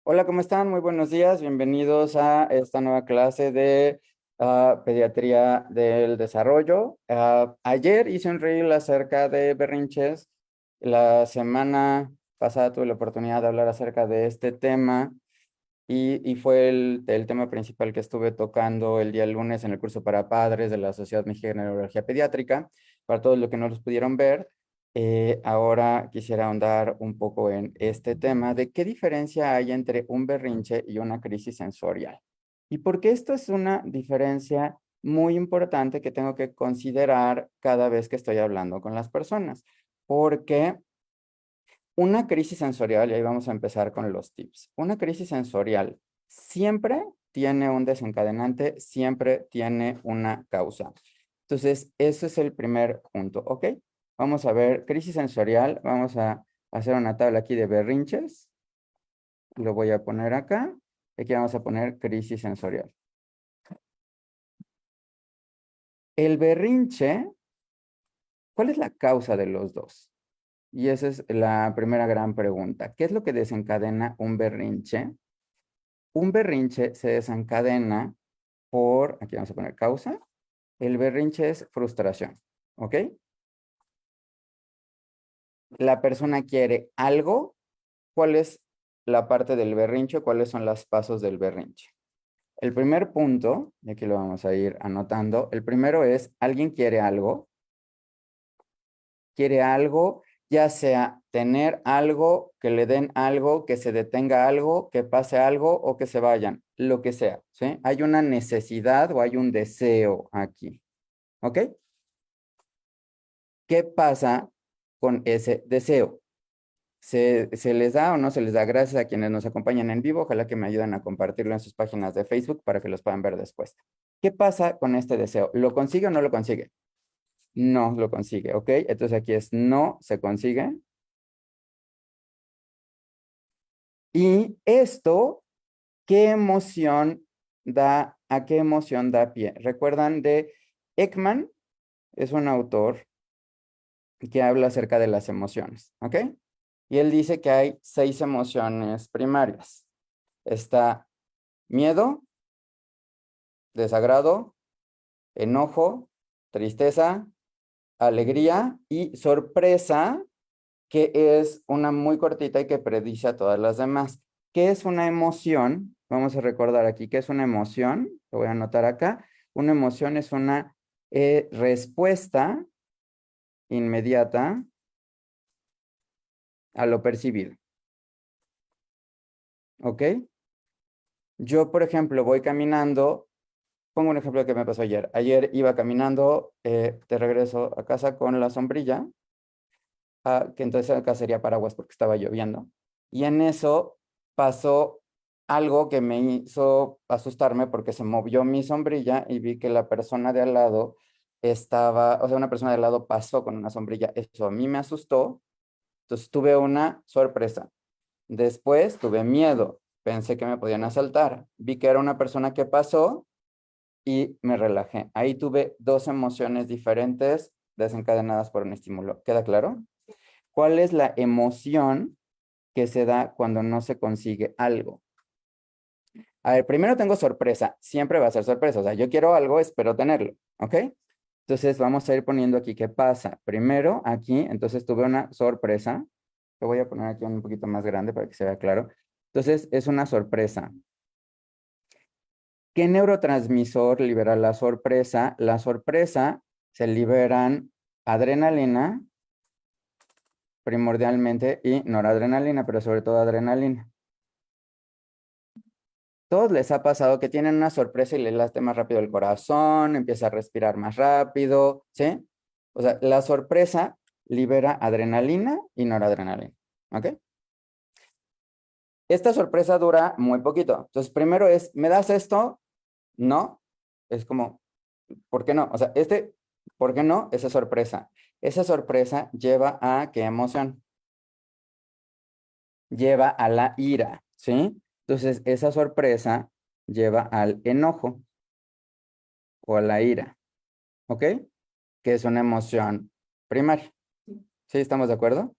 Hola, ¿cómo están? Muy buenos días. Bienvenidos a esta nueva clase de Pediatría del Desarrollo. Ayer hice un reel acerca de berrinches. La semana pasada tuve la oportunidad de hablar acerca de este tema y fue el tema principal que estuve tocando el día lunes en el curso para padres de la Sociedad Mexicana de Neurología Pediátrica. Para todos los que no los pudieron ver, ahora quisiera ahondar un poco en este tema de qué diferencia hay entre un berrinche y una crisis sensorial. Y por qué esto es una diferencia muy importante que tengo que considerar cada vez que estoy hablando con las personas. Porque una crisis sensorial, y ahí vamos a empezar con los tips. Una crisis sensorial siempre tiene un desencadenante, siempre tiene una causa. Entonces, ese es el primer punto, ¿ok? Vamos a ver, crisis sensorial, vamos a hacer una tabla aquí de berrinches. Lo voy a poner acá. Aquí vamos a poner crisis sensorial. El berrinche, ¿cuál es la causa de los dos? Y esa es la primera gran pregunta. ¿Qué es lo que desencadena un berrinche? Un berrinche se desencadena por, aquí vamos a poner causa, el berrinche es frustración, ¿ok? La persona quiere algo, ¿cuál es la parte del berrinche? ¿Cuáles son los pasos del berrinche? El primer punto, y aquí lo vamos a ir anotando, el primero es, alguien quiere algo, ya sea tener algo, que le den algo, que se detenga algo, que pase algo o que se vayan, lo que sea, ¿sí? Hay una necesidad o hay un deseo aquí, ¿ok? ¿Qué pasa con ese deseo? ¿Se les da o no se les da? Gracias a quienes nos acompañan en vivo. Ojalá que me ayuden a compartirlo en sus páginas de Facebook para que los puedan ver después. ¿Qué pasa con este deseo? ¿Lo consigue o no lo consigue? No lo consigue, ¿ok? Entonces aquí es no se consigue. Y esto, ¿qué emoción da, a qué emoción da pie? ¿Recuerdan de Ekman? Es un autor que habla acerca de las emociones, ¿ok? Y él dice que hay 6 emociones primarias. Está miedo, desagrado, enojo, tristeza, alegría y sorpresa, que es una muy cortita y que predice a todas las demás. ¿Qué es una emoción? Vamos a recordar aquí qué es una emoción. Lo voy a anotar acá. Una emoción es una respuesta inmediata a lo percibido. ¿Ok? Yo, por ejemplo, voy caminando. Pongo un ejemplo que me pasó ayer. Ayer iba caminando de regreso a casa con la sombrilla, que entonces acá sería paraguas porque estaba lloviendo. Y en eso pasó algo que me hizo asustarme porque se movió mi sombrilla y vi que la persona de al lado estaba, o sea, una persona de al lado pasó con una sombrilla. Eso a mí me asustó. Entonces tuve una sorpresa. Después tuve miedo. Pensé que me podían asaltar. Vi que era una persona que pasó y me relajé. Ahí tuve 2 emociones diferentes desencadenadas por un estímulo. ¿Queda claro? ¿Cuál es la emoción que se da cuando no se consigue algo? A ver, primero tengo sorpresa. Siempre va a ser sorpresa. O sea, yo quiero algo, espero tenerlo. ¿Ok? Entonces vamos a ir poniendo aquí qué pasa. Primero aquí, entonces tuve una sorpresa. Lo voy a poner aquí un poquito más grande para que se vea claro. Entonces es una sorpresa. ¿Qué neurotransmisor libera la sorpresa? La sorpresa se liberan adrenalina primordialmente y noradrenalina, pero sobre todo adrenalina. Todos les ha pasado que tienen una sorpresa y les late más rápido el corazón, empieza a respirar más rápido, ¿sí? O sea, la sorpresa libera adrenalina y noradrenalina, ¿ok? Esta sorpresa dura muy poquito. Entonces, primero es, ¿me das esto? No. Es como, ¿por qué no? O sea, ¿por qué no? Esa sorpresa. Esa sorpresa lleva a ¿qué emoción? Lleva a la ira, ¿sí? Entonces, esa sorpresa lleva al enojo o a la ira, ¿ok? Que es una emoción primaria. ¿Sí estamos de acuerdo?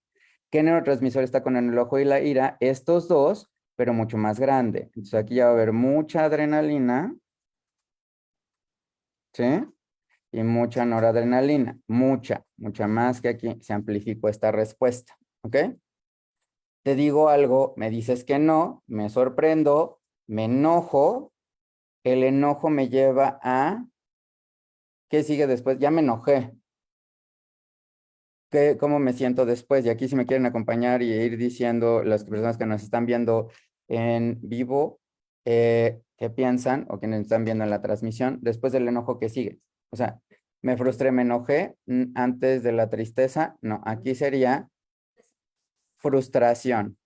¿Qué neurotransmisor está con el enojo y la ira? Estos dos pero mucho más grande. Entonces aquí ya va a haber mucha adrenalina, ¿sí? Y mucha noradrenalina, mucha más que aquí se amplificó esta respuesta, ¿ok? Te digo algo, me dices que no, me sorprendo, me enojo, el enojo me lleva a, ¿qué sigue después? Ya me enojé. ¿Cómo me siento después? Y aquí si me quieren acompañar y ir diciendo las personas que nos están viendo en vivo, qué piensan o quienes están viendo en la transmisión, después del enojo que sigue. O sea, me frustré, me enojé antes de la tristeza. No, aquí sería frustración,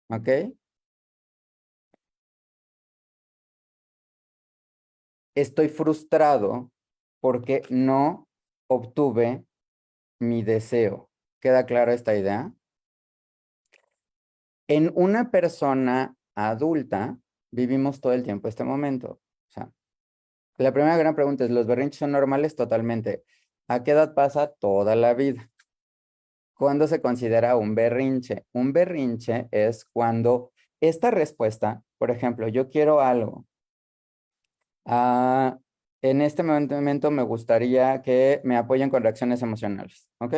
¿ok? Estoy frustrado porque no obtuve mi deseo. ¿Queda clara esta idea? En una persona adulta vivimos todo el tiempo este momento. O sea, la primera gran pregunta es, ¿los berrinches son normales? Totalmente. ¿A qué edad pasa? Toda la vida. ¿Cuándo se considera un berrinche? Un berrinche es cuando esta respuesta, por ejemplo, yo quiero algo. Ah, en este momento me gustaría que me apoyen con reacciones emocionales, ¿ok?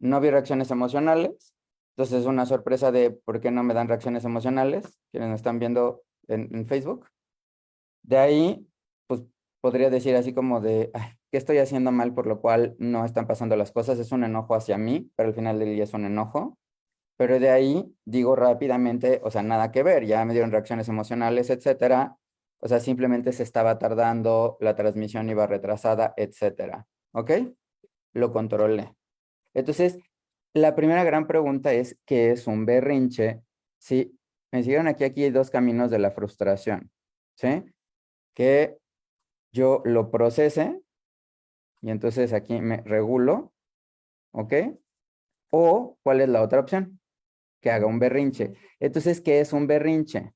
No vi reacciones emocionales, entonces es una sorpresa de por qué no me dan reacciones emocionales, quienes me están viendo en Facebook. De ahí, pues podría decir así como de, "Ay, ¿qué estoy haciendo mal por lo cual no están pasando las cosas? Es un enojo hacia mí, pero al final del día es un enojo. Pero de ahí digo rápidamente, o sea, nada que ver, ya me dieron reacciones emocionales, etcétera. O sea, simplemente se estaba tardando, la transmisión iba retrasada, etcétera. ¿Ok? Lo controlé. Entonces, la primera gran pregunta es, ¿qué es un berrinche? Sí, me siguieron aquí hay dos caminos de la frustración, ¿sí? Que yo lo procese y entonces aquí me regulo, ¿ok? O, ¿cuál es la otra opción? Que haga un berrinche. Entonces, ¿qué es un berrinche?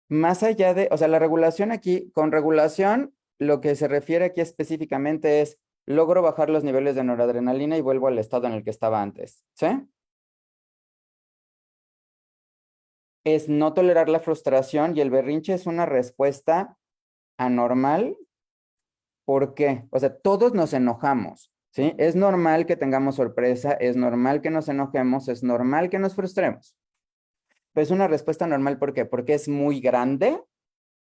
Más allá de, o sea, la regulación aquí, con regulación, lo que se refiere aquí específicamente es, logro bajar los niveles de noradrenalina y vuelvo al estado en el que estaba antes, ¿sí? Es no tolerar la frustración y el berrinche es una respuesta anormal. ¿Por qué? O sea, todos nos enojamos, ¿sí? Es normal que tengamos sorpresa, es normal que nos enojemos, es normal que nos frustremos. Pero es una respuesta normal, ¿por qué? Porque es muy grande,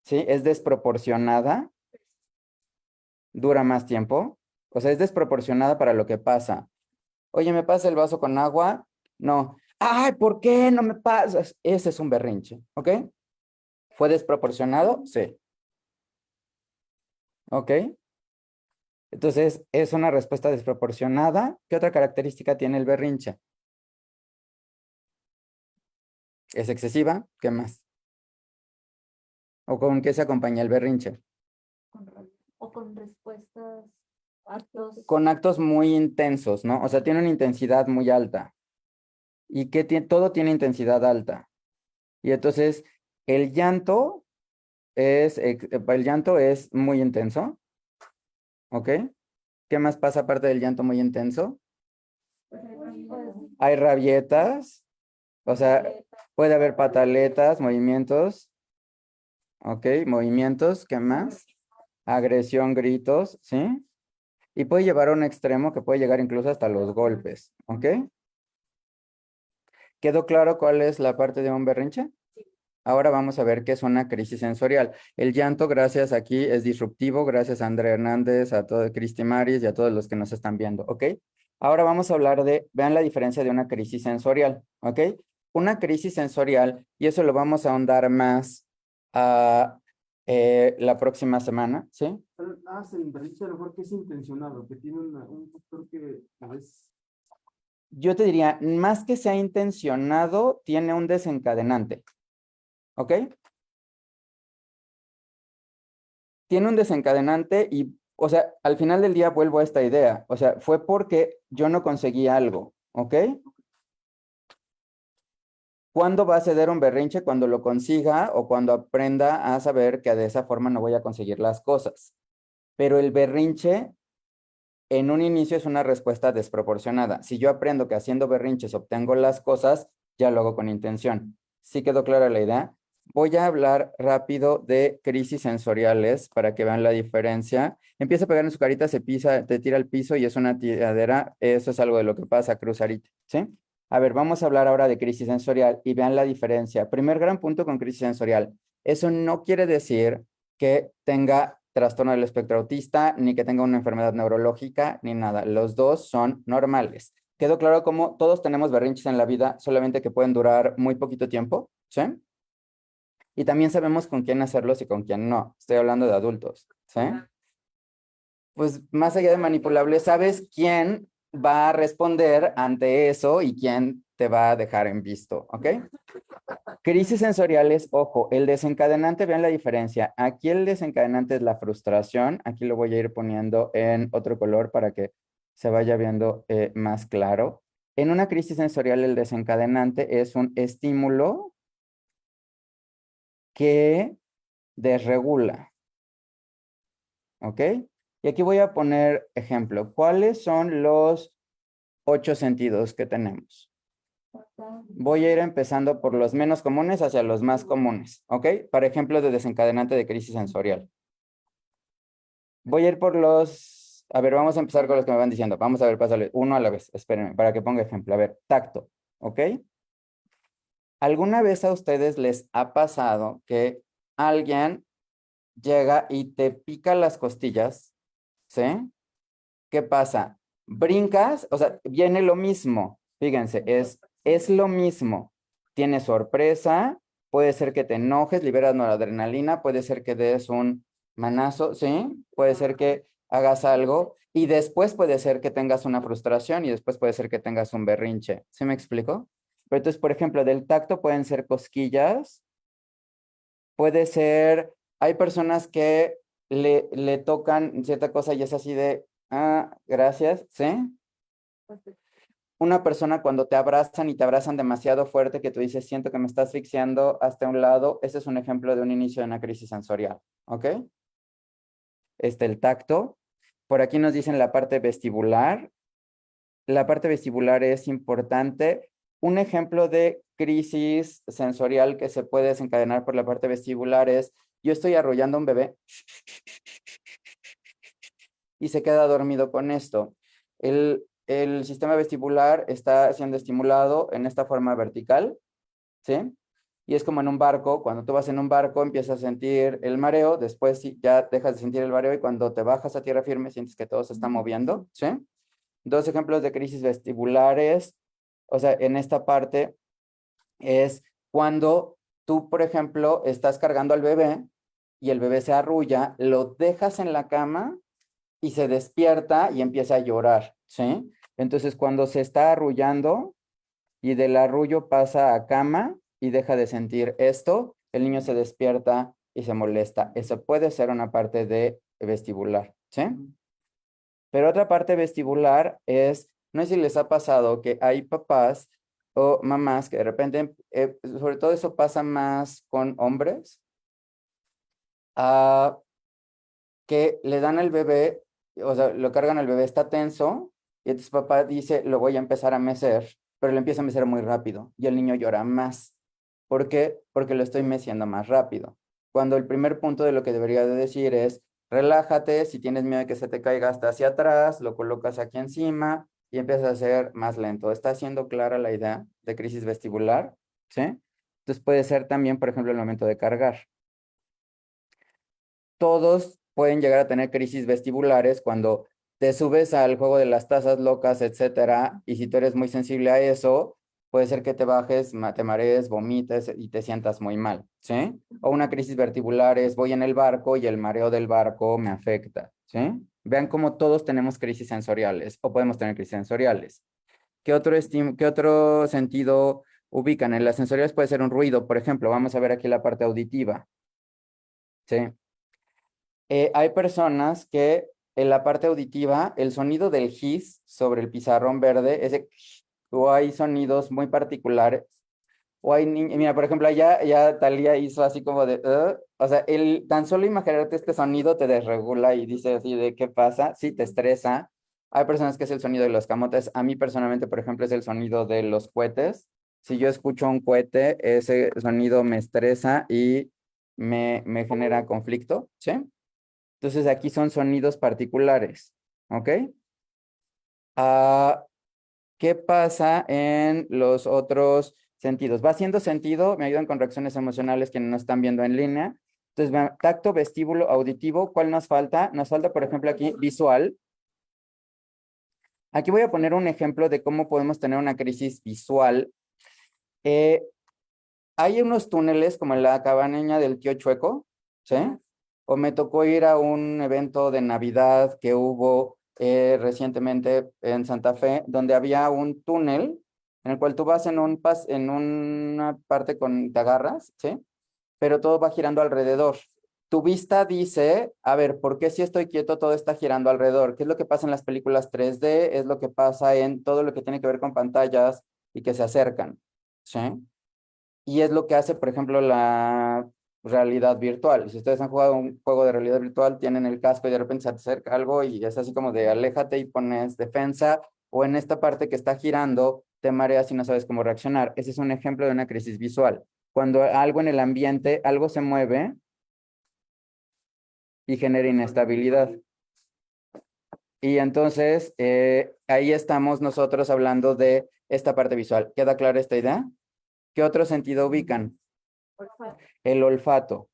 ¿sí? Es desproporcionada, dura más tiempo, o sea, es desproporcionada para lo que pasa. Oye, ¿me pasa el vaso con agua? No. Ay, ¿por qué no me pasas? Ese es un berrinche, ¿ok? ¿Fue desproporcionado? Sí. ¿Ok? Entonces, es una respuesta desproporcionada. ¿Qué otra característica tiene el berrinche? ¿Es excesiva? ¿Qué más? ¿O con qué se acompaña el berrinche? Con rabia. O con respuestas, actos. Con actos muy intensos, ¿no? O sea, tiene una intensidad muy alta. Y que todo tiene intensidad alta. Y entonces, el llanto el llanto es muy intenso, ¿ok? ¿Qué más pasa aparte del llanto muy intenso? Pues, Hay rabietas, o sea, puede haber pataletas, movimientos, ¿ok? Movimientos, ¿qué más? Agresión, gritos, ¿sí? Y puede llevar a un extremo que puede llegar incluso hasta los golpes, ¿ok? ¿Quedó claro cuál es la parte de un berrinche? Ahora vamos a ver qué es una crisis sensorial. El llanto, gracias aquí, es disruptivo, gracias a Andrea Hernández, a todo Cristi Maris y a todos los que nos están viendo, ¿ok? Ahora vamos a hablar de, vean la diferencia de una crisis sensorial, ¿ok? Una crisis sensorial, y eso lo vamos a ahondar más la próxima semana, ¿sí? Se berrinche a lo mejor que es intencionado, que tiene un factor que es... Yo te diría, más que sea intencionado, tiene un desencadenante, ¿ok? Tiene un desencadenante y, o sea, al final del día vuelvo a esta idea, o sea, fue porque yo no conseguí algo, ¿ok? ¿Cuándo va a ceder un berrinche? Cuando lo consiga o cuando aprenda a saber que de esa forma no voy a conseguir las cosas. Pero el berrinche en un inicio es una respuesta desproporcionada. Si yo aprendo que haciendo berrinches obtengo las cosas, ya lo hago con intención. ¿Sí quedó clara la idea? Voy a hablar rápido de crisis sensoriales para que vean la diferencia. Empieza a pegar en su carita, se pisa, te tira al piso y es una tiradera. Eso es algo de lo que pasa, Cruzarita, ¿sí? A ver, vamos a hablar ahora de crisis sensorial y vean la diferencia. Primer gran punto con crisis sensorial. Eso no quiere decir que tenga trastorno del espectro autista, ni que tenga una enfermedad neurológica, ni nada. Los dos son normales. ¿Quedó claro cómo todos tenemos berrinches en la vida, solamente que pueden durar muy poquito tiempo? ¿Sí? Y también sabemos con quién hacerlos y con quién no. Estoy hablando de adultos, ¿sí? Pues más allá de manipulable, sabes quién va a responder ante eso y quién te va a dejar en visto, ¿ok? Crisis sensoriales, ojo, el desencadenante, vean la diferencia. Aquí el desencadenante es la frustración. Aquí lo voy a ir poniendo en otro color para que se vaya viendo más claro. En una crisis sensorial, el desencadenante es un estímulo que desregula, ¿ok? Y aquí voy a poner ejemplo. ¿Cuáles son los 8 sentidos que tenemos? Voy a ir empezando por los menos comunes hacia los más comunes, ¿ok? Para ejemplo de desencadenante de crisis sensorial. Voy a ir por los... A ver, vamos a empezar con los que me van diciendo. Vamos a ver, pásale uno a la vez. Espérenme, para que ponga ejemplo. A ver, tacto, ¿ok? ¿Alguna vez a ustedes les ha pasado que alguien llega y te pica las costillas? ¿Sí? ¿Qué pasa? Brincas, o sea, viene lo mismo. Fíjense, es lo mismo. Tiene sorpresa, puede ser que te enojes, liberas noradrenalina, puede ser que des un manazo, ¿sí? Puede ser que hagas algo y después puede ser que tengas una frustración y después puede ser que tengas un berrinche. ¿Sí me explico? Pero entonces, por ejemplo, del tacto pueden ser cosquillas, puede ser, hay personas que le tocan cierta cosa y es así de, ah, gracias, ¿sí? Una persona cuando te abrazan y te abrazan demasiado fuerte que tú dices, siento que me estás asfixiando hasta un lado, ese es un ejemplo de un inicio de una crisis sensorial, ¿ok? El tacto. Por aquí nos dicen la parte vestibular. La parte vestibular es importante. Un ejemplo de crisis sensorial que se puede desencadenar por la parte vestibular es, yo estoy arrullando a un bebé y se queda dormido con esto. El sistema vestibular está siendo estimulado en esta forma vertical, ¿sí? Y es como en un barco, cuando tú vas en un barco empiezas a sentir el mareo, después ya dejas de sentir el mareo y cuando te bajas a tierra firme sientes que todo se está moviendo, ¿sí? Dos ejemplos de crisis vestibulares, o sea, en esta parte es cuando tú, por ejemplo, estás cargando al bebé y el bebé se arrulla, lo dejas en la cama y se despierta y empieza a llorar, ¿sí? Entonces, cuando se está arrullando y del arrullo pasa a cama y deja de sentir esto, el niño se despierta y se molesta. Eso puede ser una parte de vestibular, ¿sí? Pero otra parte vestibular es, no sé si les ha pasado que hay papás o mamás que de repente, sobre todo eso pasa más con hombres, ah, que le dan al bebé, o sea, lo cargan al bebé, está tenso, y entonces papá dice, lo voy a empezar a mecer, pero lo empieza a mecer muy rápido, y el niño llora más. ¿Por qué? Porque lo estoy meciendo más rápido. Cuando el primer punto de lo que debería de decir es, relájate, si tienes miedo de que se te caiga hasta hacia atrás, lo colocas aquí encima, y empiezas a hacer más lento. ¿Está siendo clara la idea de crisis vestibular? ¿Sí? Entonces puede ser también, por ejemplo, el momento de cargar. Todos pueden llegar a tener crisis vestibulares cuando te subes al juego de las tazas locas, etcétera, y si tú eres muy sensible a eso, puede ser que te bajes, te marees, vomites y te sientas muy mal, ¿sí? O una crisis vestibular es voy en el barco y el mareo del barco me afecta, ¿sí? Vean cómo todos tenemos crisis sensoriales o podemos tener crisis sensoriales. ¿Qué otro sentido ubican? En las sensoriales puede ser un ruido, por ejemplo, vamos a ver aquí la parte auditiva, ¿sí? Hay personas que en la parte auditiva, el sonido del gis sobre el pizarrón verde, o hay sonidos muy particulares, o hay mira, por ejemplo, ya Talía hizo así como de, o sea, tan solo imaginarte este sonido te desregula y dice así de, ¿qué pasa? Sí, te estresa. Hay personas que es el sonido de los camotes. A mí personalmente, por ejemplo, es el sonido de los cohetes, Si yo escucho un cohete, ese sonido me estresa y me genera conflicto, ¿sí? Entonces aquí son sonidos particulares, ¿ok? ¿Qué pasa en los otros sentidos? Va haciendo sentido, me ayudan con reacciones emocionales que no están viendo en línea. Entonces, vean, tacto, vestíbulo, auditivo, ¿cuál nos falta? Nos falta, por ejemplo, aquí visual. Aquí voy a poner un ejemplo de cómo podemos tener una crisis visual. Hay unos túneles como en la cabaña del tío Chueco, ¿sí? O me tocó ir a un evento de Navidad que hubo recientemente en Santa Fe, donde había un túnel en el cual tú vas en una parte con te agarras, ¿sí? Pero todo va girando alrededor. Tu vista dice, a ver, ¿por qué si estoy quieto todo está girando alrededor? ¿Qué es lo que pasa en las películas 3D? Es lo que pasa en todo lo que tiene que ver con pantallas y que se acercan, ¿sí? Y es lo que hace, por ejemplo, la realidad virtual. Si ustedes han jugado un juego de realidad virtual, tienen el casco y de repente se te acerca algo y es así como de aléjate y pones defensa, o en esta parte que está girando, te mareas y no sabes cómo reaccionar. Ese es un ejemplo de una crisis visual. Cuando algo en el ambiente, algo se mueve y genera inestabilidad. Y entonces, ahí estamos nosotros hablando de esta parte visual. ¿Queda clara esta idea? ¿Qué otro sentido ubican? Olfato. El olfato.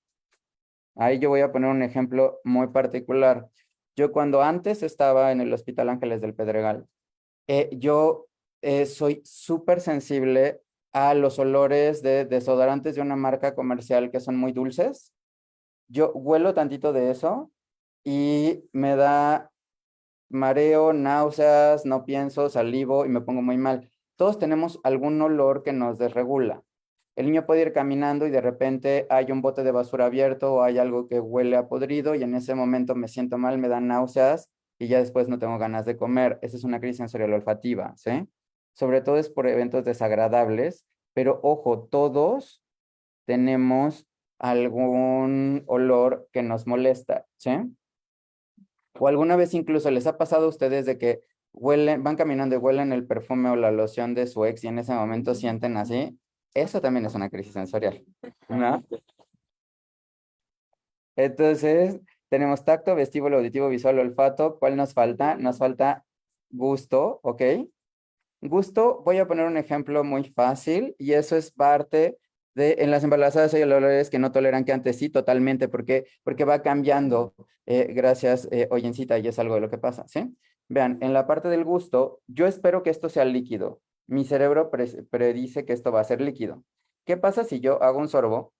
Ahí yo voy a poner un ejemplo muy particular. Yo cuando antes estaba en el Hospital Ángeles del Pedregal, yo soy súper sensible a los olores de desodorantes de una marca comercial que son muy dulces. Yo huelo tantito de eso y me da mareo, náuseas, no pienso, salivo y me pongo muy mal. Todos tenemos algún olor que nos desregula. El niño puede ir caminando y de repente hay un bote de basura abierto o hay algo que huele a podrido y en ese momento me siento mal, me dan náuseas y ya después no tengo ganas de comer. Esa es una crisis sensorial olfativa, ¿sí? Sobre todo es por eventos desagradables, pero ojo, todos tenemos algún olor que nos molesta, ¿sí? O alguna vez incluso les ha pasado a ustedes de que huelen, van caminando y huelen el perfume o la loción de su ex y en ese momento sienten así. Eso también es una crisis sensorial, ¿no? Entonces, tenemos tacto, vestíbulo, auditivo, visual, olfato. ¿Cuál nos falta? Nos falta gusto, ¿ok? Gusto, voy a poner un ejemplo muy fácil y eso es parte de, en las embarazadas hay olores que no toleran que antes sí, totalmente, porque va cambiando, gracias, Oyencita, y es algo de lo que pasa, ¿sí? Vean, en la parte del gusto, yo espero que esto sea líquido. Mi cerebro predice que esto va a ser líquido. ¿Qué pasa si yo hago un sorbo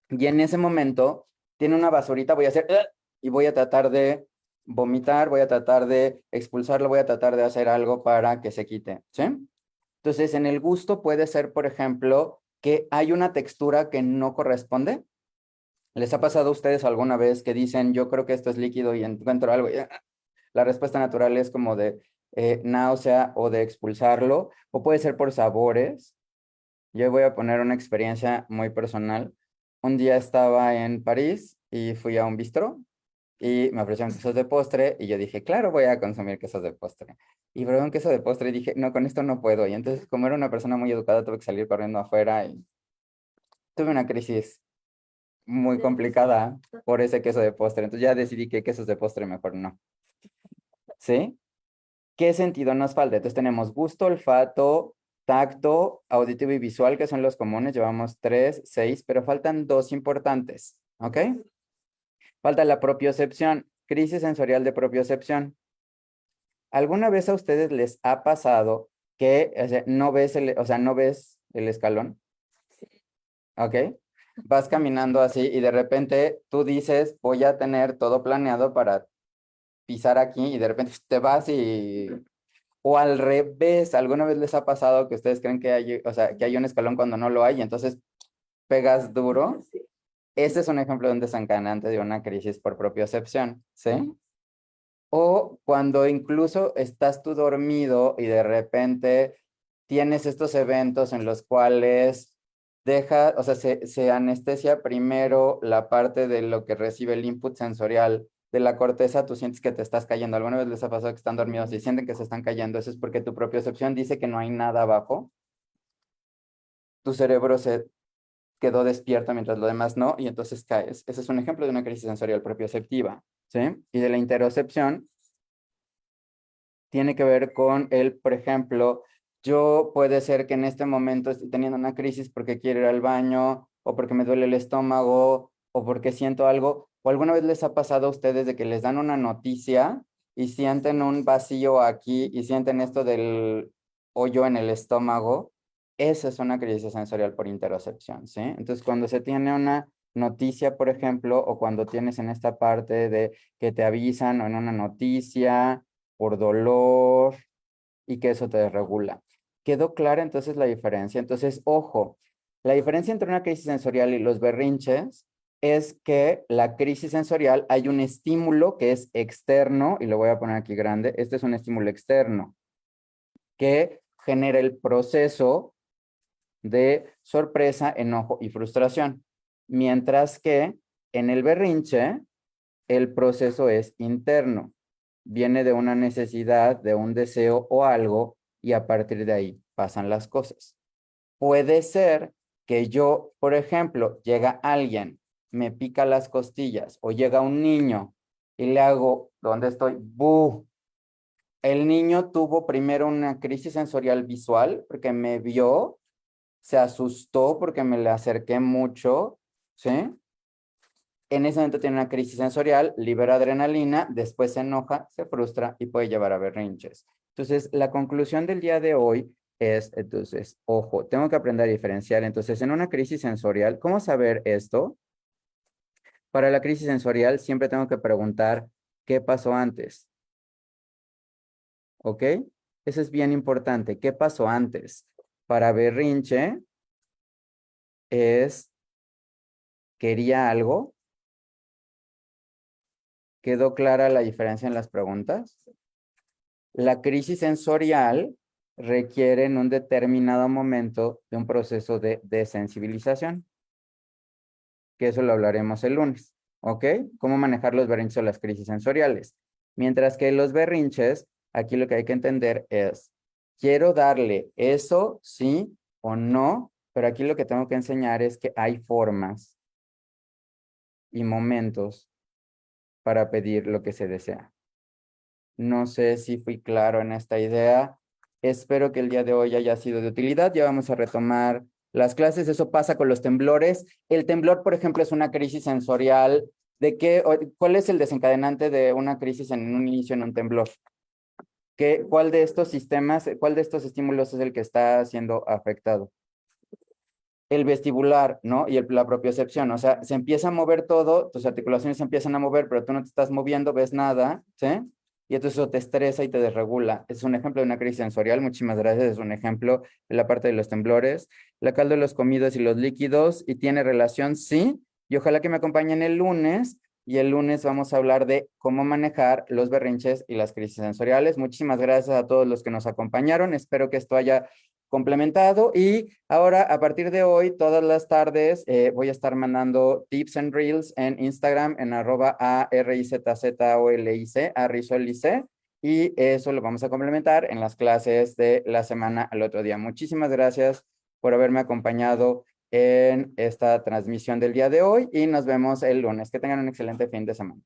y en ese momento tiene una basurita, voy a hacer "Ugh", y voy a tratar de vomitar, voy a tratar de expulsarlo, voy a tratar de hacer algo para que se quite, ¿sí? Entonces, en el gusto puede ser, por ejemplo, que hay una textura que no corresponde. ¿Les ha pasado a ustedes alguna vez que dicen, yo creo que esto es líquido y encuentro algo? La respuesta natural es como de náusea o de expulsarlo, o puede ser por sabores. Yo voy a poner una experiencia muy personal. Un día estaba en París y fui a un bistró y me ofrecieron quesos de postre y yo dije, claro, voy a consumir quesos de postre. Y probé un queso de postre y dije, no, con esto no puedo. Y entonces, como era una persona muy educada, tuve que salir corriendo afuera y tuve una crisis muy complicada por ese queso de postre. Entonces ya decidí que quesos de postre mejor no. ¿Sí? ¿Qué sentido nos falta? Entonces tenemos gusto, olfato, tacto, auditivo y visual, que son los comunes. Llevamos 3, 6, pero faltan 2 importantes. ¿Ok? Falta la propiocepción, crisis sensorial de propiocepción. ¿Alguna vez a ustedes les ha pasado que o sea, no ves el escalón? ¿Ok? Vas caminando así y de repente tú dices, voy a tener todo planeado para pisar aquí y de repente te vas y... O al revés, ¿alguna vez les ha pasado que ustedes creen que hay, o sea, que hay un escalón cuando no lo hay y entonces pegas duro? Ese es un ejemplo de un desencadenante de una crisis por propiocepción, ¿sí? O cuando incluso estás tú dormido y de repente tienes estos eventos en los cuales o sea, se anestesia primero la parte de lo que recibe el input sensorial de la corteza, tú sientes que te estás cayendo. ¿Alguna vez les ha pasado que están dormidos y sienten que se están cayendo? Eso es porque tu propiocepción dice que no hay nada abajo. Tu cerebro se quedó despierto mientras lo demás no, y entonces caes. Ese es un ejemplo de una crisis sensorial propioceptiva, ¿sí? Y de la interocepción tiene que ver con el, por ejemplo, yo puede ser que en este momento esté teniendo una crisis porque quiero ir al baño, o porque me duele el estómago, o porque siento algo, o alguna vez les ha pasado a ustedes de que les dan una noticia y sienten un vacío aquí y sienten esto del hoyo en el estómago. Esa es una crisis sensorial por interocepción, ¿sí? Entonces, cuando se tiene una noticia, por ejemplo, o cuando tienes en esta parte de que te avisan o en una noticia por dolor y que eso te desregula. ¿Quedó clara entonces la diferencia? Entonces, ojo, la diferencia entre una crisis sensorial y los berrinches es que la crisis sensorial hay un estímulo que es externo, y lo voy a poner aquí grande, este es un estímulo externo que genera el proceso de sorpresa, enojo y frustración. Mientras que en el berrinche, el proceso es interno. Viene de una necesidad, de un deseo o algo, y a partir de ahí pasan las cosas. Puede ser que yo, por ejemplo, llega alguien, me pica las costillas, o llega un niño y le hago, ¿dónde estoy? ¡Bu! El niño tuvo primero una crisis sensorial visual porque me vio, se asustó porque me le acerqué mucho, ¿sí? En ese momento tiene una crisis sensorial, libera adrenalina, después se enoja, se frustra y puede llevar a berrinches. Entonces, la conclusión del día de hoy es, entonces, ojo, tengo que aprender a diferenciar. Entonces, en una crisis sensorial, ¿cómo saber esto? Para la crisis sensorial siempre tengo que preguntar, ¿qué pasó antes? ¿Ok? Eso es bien importante. ¿Qué pasó antes? Para berrinche es, ¿quería algo? ¿Quedó clara la diferencia en las preguntas? La crisis sensorial requiere en un determinado momento de un proceso de desensibilización, que eso lo hablaremos el lunes, ¿ok? Cómo manejar los berrinches o las crisis sensoriales. Mientras que los berrinches, aquí lo que hay que entender es, quiero darle eso, sí o no, pero aquí lo que tengo que enseñar es que hay formas y momentos para pedir lo que se desea. No sé si fui claro en esta idea. Espero que el día de hoy haya sido de utilidad. Ya vamos a retomar las clases. Eso pasa con los temblores. El temblor, por ejemplo, es una crisis sensorial. ¿Cuál es el desencadenante de una crisis en un inicio en un temblor? ¿Cuál de estos sistemas, cuál de estos estímulos es el que está siendo afectado? El vestibular, ¿no? Y la propiocepción, o sea, se empieza a mover todo, tus articulaciones se empiezan a mover, pero tú no te estás moviendo, ves nada, ¿sí? Y entonces eso te estresa y te desregula. Es un ejemplo de una crisis sensorial, muchísimas gracias, es un ejemplo de la parte de los temblores. La caldo de los comidos y los líquidos, y tiene relación, sí, y ojalá que me acompañen el lunes, y el lunes vamos a hablar de cómo manejar los berrinches y las crisis sensoriales. Muchísimas gracias a todos los que nos acompañaron, espero que esto haya complementado, y ahora a partir de hoy todas las tardes voy a estar mandando tips and reels en Instagram en @arizzolic, arrizolic, y eso lo vamos a complementar en las clases de la semana al otro día. Muchísimas gracias por haberme acompañado en esta transmisión del día de hoy y nos vemos el lunes. Que tengan un excelente fin de semana.